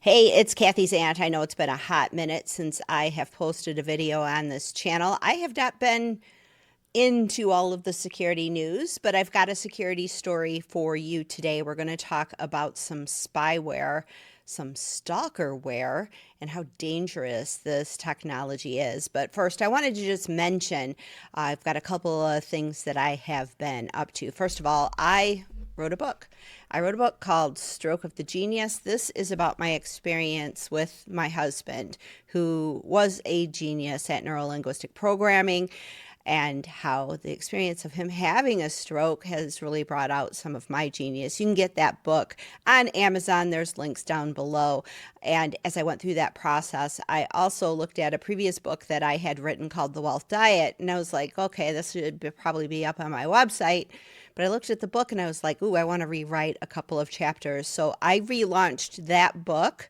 Hey, it's Kathy's aunt. I know it's been a hot minute since I have posted a video on this channel. I have not been into all of the security news, but I've got a security story for you today. We're going to talk about some spyware, some stalkerware, and how dangerous this technology is. But first, I wanted to just mention I've got a couple of things that I have been up to. First of all, I wrote a book. I wrote a book called Stroke of the Genius. This is about my experience with my husband, who was a genius at neurolinguistic programming, and how the experience of him having a stroke has really brought out some of my genius. You can get that book on Amazon. There's links down below. And as I went through that process, I also looked at a previous book that I had written called The Wealth Diet. And I was like, okay, this should probably be up on my website. But I looked at the book and I was like, ooh, I want to rewrite a couple of chapters. So I relaunched that book.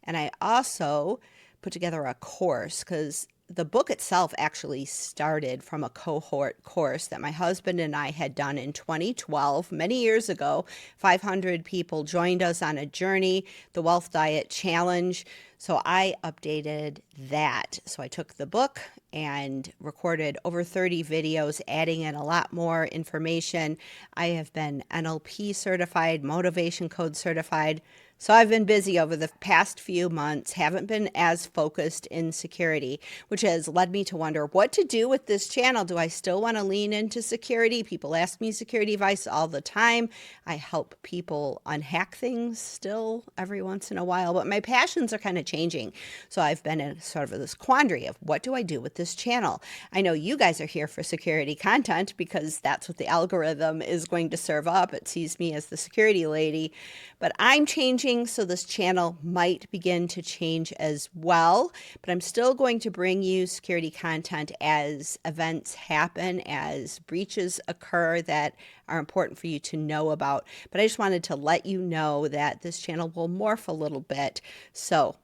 And I also put together a course because the book itself actually started from a cohort course that my husband and I had done in 2012, many years ago. 500 people joined us on a journey, the Wealth Diet Challenge. So I updated that. So I took the book and recorded over 30 videos, adding in a lot more information. I have been NLP certified, motivation code certified. So I've been busy over the past few months, haven't been as focused in security, which has led me to wonder what to do with this channel. Do I still want to lean into security? People ask me security advice all the time. I help people unhack things still every once in a while, but my passions are kind of changing. So I've been in sort of this quandary of what do I do with this channel? I know you guys are here for security content because that's what the algorithm is going to serve up. It sees me as the security lady, but I'm changing, so this channel might begin to change as well. But I'm still going to bring you security content as events happen, as breaches occur that are important for you to know about. But I just wanted to let you know that this channel will morph a little bit. So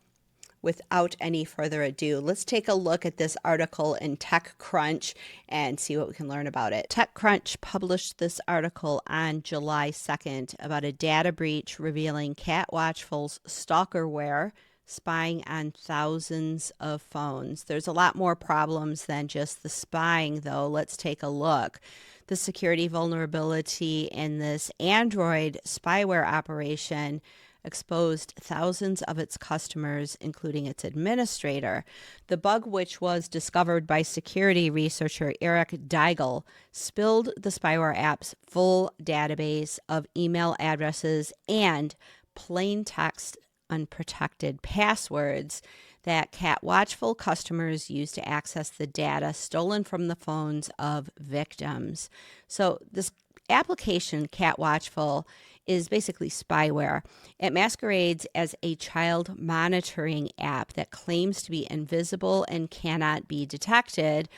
without any further ado, let's take a look at this article in TechCrunch and see what we can learn about it. TechCrunch published this article on July 2nd about a data breach revealing CatWatchful's stalkerware spying on thousands of phones. There's a lot more problems than just the spying, though. Let's take a look. The security vulnerability in this Android spyware operation exposed thousands of its customers, including its administrator. The bug, which was discovered by security researcher Eric Deigel, spilled the spyware app's full database of email addresses and plain text unprotected passwords that CatWatchful customers use to access the data stolen from the phones of victims. So this application, CatWatchful, is basically spyware. It masquerades as a child monitoring app that claims to be invisible and cannot be detected,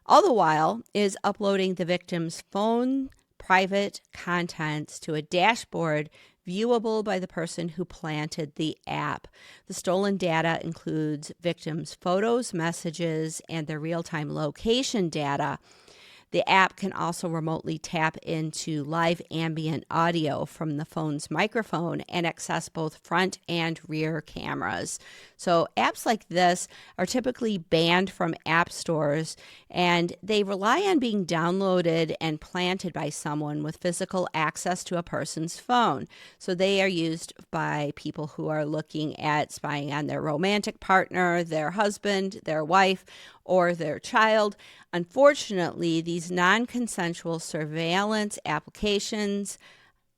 all the while is uploading the victim's phone private contents to a dashboard viewable by the person who planted the app. The stolen data includes victims' photos, messages, and their real-time location data. The app can also remotely tap into live ambient audio from the phone's microphone and access both front and rear cameras. So apps like this are typically banned from app stores, and they rely on being downloaded and planted by someone with physical access to a person's phone. So they are used by people who are looking at spying on their romantic partner, their husband, their wife, or their child. Unfortunately, these non-consensual surveillance applications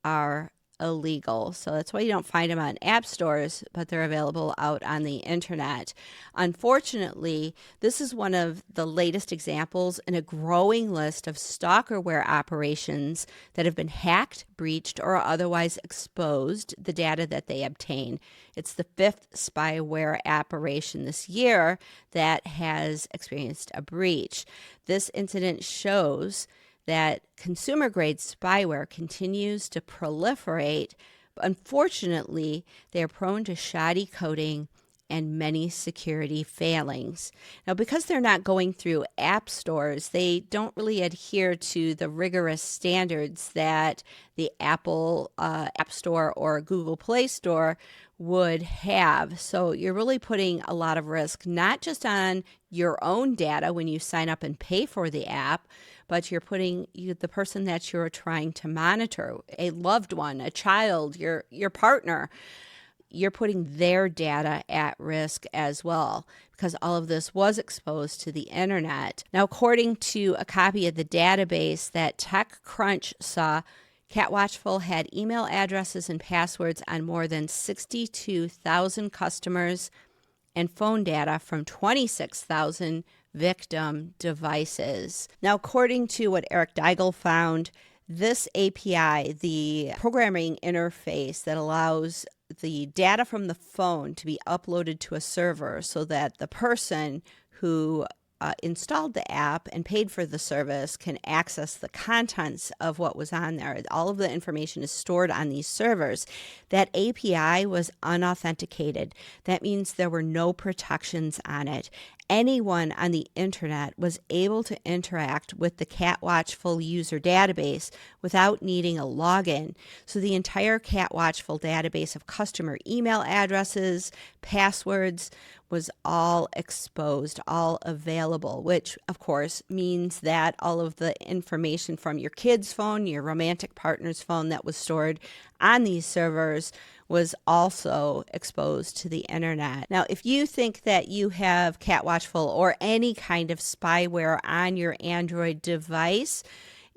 are illegal. So that's why you don't find them on app stores, but they're available out on the internet. Unfortunately, this is one of the latest examples in a growing list of stalkerware operations that have been hacked, breached, or otherwise exposed the data that they obtain. It's the fifth spyware operation this year that has experienced a breach. This incident shows that consumer-grade spyware continues to proliferate. Unfortunately, they are prone to shoddy coding and many security failings. Now, because they're not going through app stores, they don't really adhere to the rigorous standards that the Apple App Store or Google Play Store would have. So you're really putting a lot of risk, not just on your own data when you sign up and pay for the app, but you're putting the person that you're trying to monitor, a loved one, a child, your partner, you're putting their data at risk as well, because all of this was exposed to the internet. Now, according to a copy of the database that TechCrunch saw, CatWatchful had email addresses and passwords on more than 62,000 customers and phone data from 26,000 victim devices. Now, according to what Eric Deigel found, this API, the programming interface that allows the data from the phone to be uploaded to a server so that the person who installed the app and paid for the service can access the contents of what was on there. All of the information is stored on these servers. That API was unauthenticated. That means there were no protections on it. Anyone on the internet was able to interact with the CatWatchful user database without needing a login. So the entire CatWatchful database of customer email addresses, passwords, was all exposed, all available, which of course means that all of the information from your kid's phone, your romantic partner's phone that was stored on these servers was also exposed to the internet. Now, if you think that you have CatWatchful or any kind of spyware on your Android device,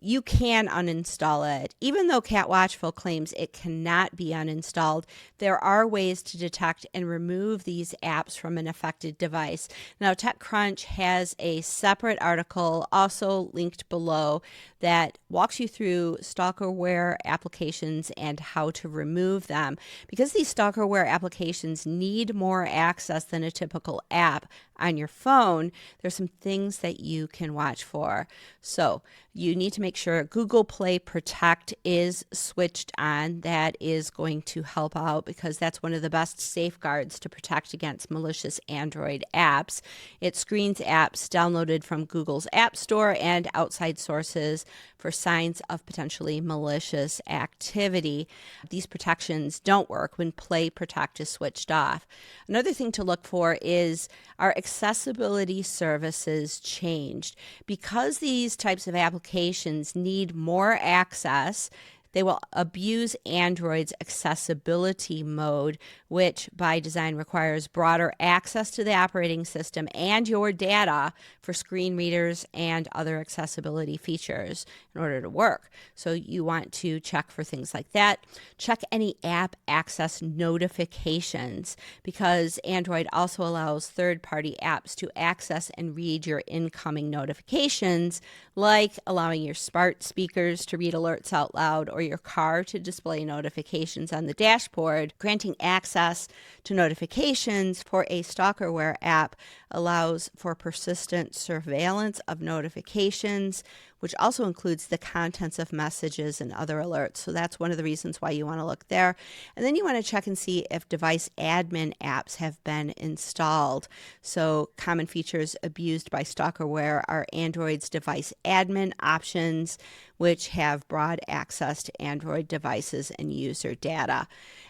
you can uninstall it. Even though CatWatchful claims it cannot be uninstalled, there are ways to detect and remove these apps from an affected device. Now, TechCrunch has a separate article, also linked below, that walks you through stalkerware applications and how to remove them. Because these stalkerware applications need more access than a typical app on your phone, there's some things that you can watch for. So you need to make sure Google Play Protect is switched on. That is going to help out because that's one of the best safeguards to protect against malicious Android apps. It screens apps downloaded from Google's App Store and outside sources for signs of potentially malicious activity. These protections don't work when Play Protect is switched off. Another thing to look for is, our accessibility services changed? Because these types of applications need more access, they will abuse Android's accessibility mode, which by design requires broader access to the operating system and your data for screen readers and other accessibility features in order to work. So you want to check for things like that. Check any app access notifications, because Android also allows third-party apps to access and read your incoming notifications, like allowing your smart speakers to read alerts out loud or your car to display notifications on the dashboard. Granting access to notifications for a stalkerware app allows for persistent surveillance of notifications, which also includes the contents of messages and other alerts. So that's one of the reasons why you want to look there. And then you want to check and see if device admin apps have been installed. So common features abused by stalkerware are Android's device admin options, which have broad access to Android devices and user data.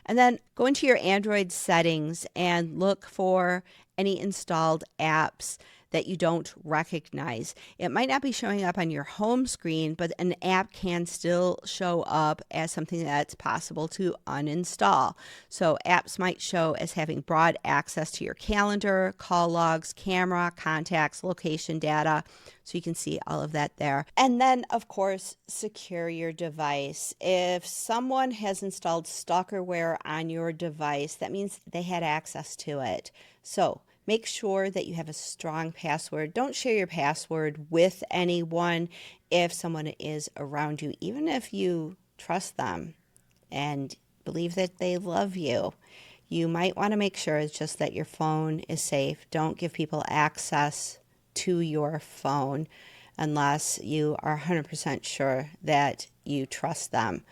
And then go into your Android settings and look for any installed apps that you don't recognize. It might not be showing up on your home screen, but an app can still show up as something that's possible to uninstall. So apps might show as having broad access to your calendar, call logs, camera, contacts, location data. So you can see all of that there. And then, of course, secure your device. If someone has installed stalkerware on your device, that means they had access to it. So make sure that you have a strong password. Don't share your password with anyone if someone is around you, even if you trust them and believe that they love you. You might want to make sure it's just that your phone is safe. Don't give people access to your phone unless you are 100% sure that you trust them.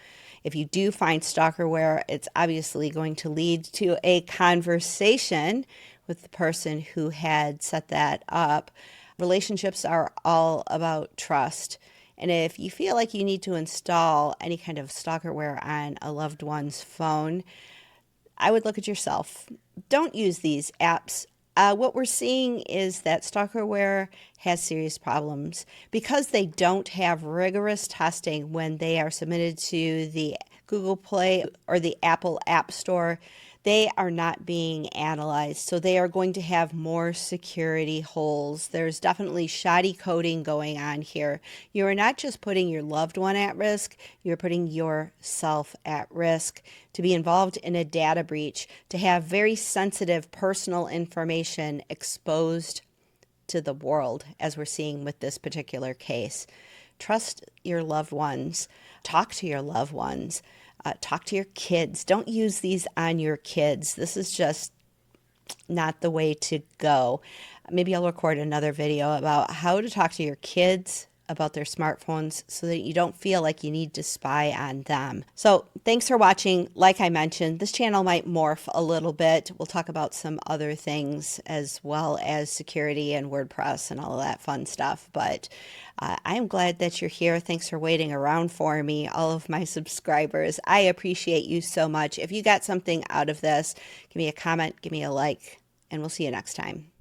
If you do find stalkerware, it's obviously going to lead to a conversation with the person who had set that up. Relationships are all about trust. And if you feel like you need to install any kind of stalkerware on a loved one's phone, I would look at yourself. Don't use these apps. What we're seeing is that stalkerware has serious problems because they don't have rigorous testing when they are submitted to the Google Play or the Apple App Store. They are not being analyzed, so they are going to have more security holes. There's definitely shoddy coding going on here. You are not just putting your loved one at risk, you're putting yourself at risk to be involved in a data breach, to have very sensitive personal information exposed to the world, as we're seeing with this particular case. Trust your loved ones. Talk to your loved ones. Talk to your kids. Don't use these on your kids. This is just not the way to go. Maybe I'll record another video about how to talk to your kids about their smartphones so that you don't feel like you need to spy on them. So thanks for watching. Like I mentioned, this channel might morph a little bit. We'll talk about some other things as well as security and WordPress and all of that fun stuff. But I'm glad that you're here. Thanks for waiting around for me, all of my subscribers. I appreciate you so much. If you got something out of this, give me a comment, give me a like, and we'll see you next time.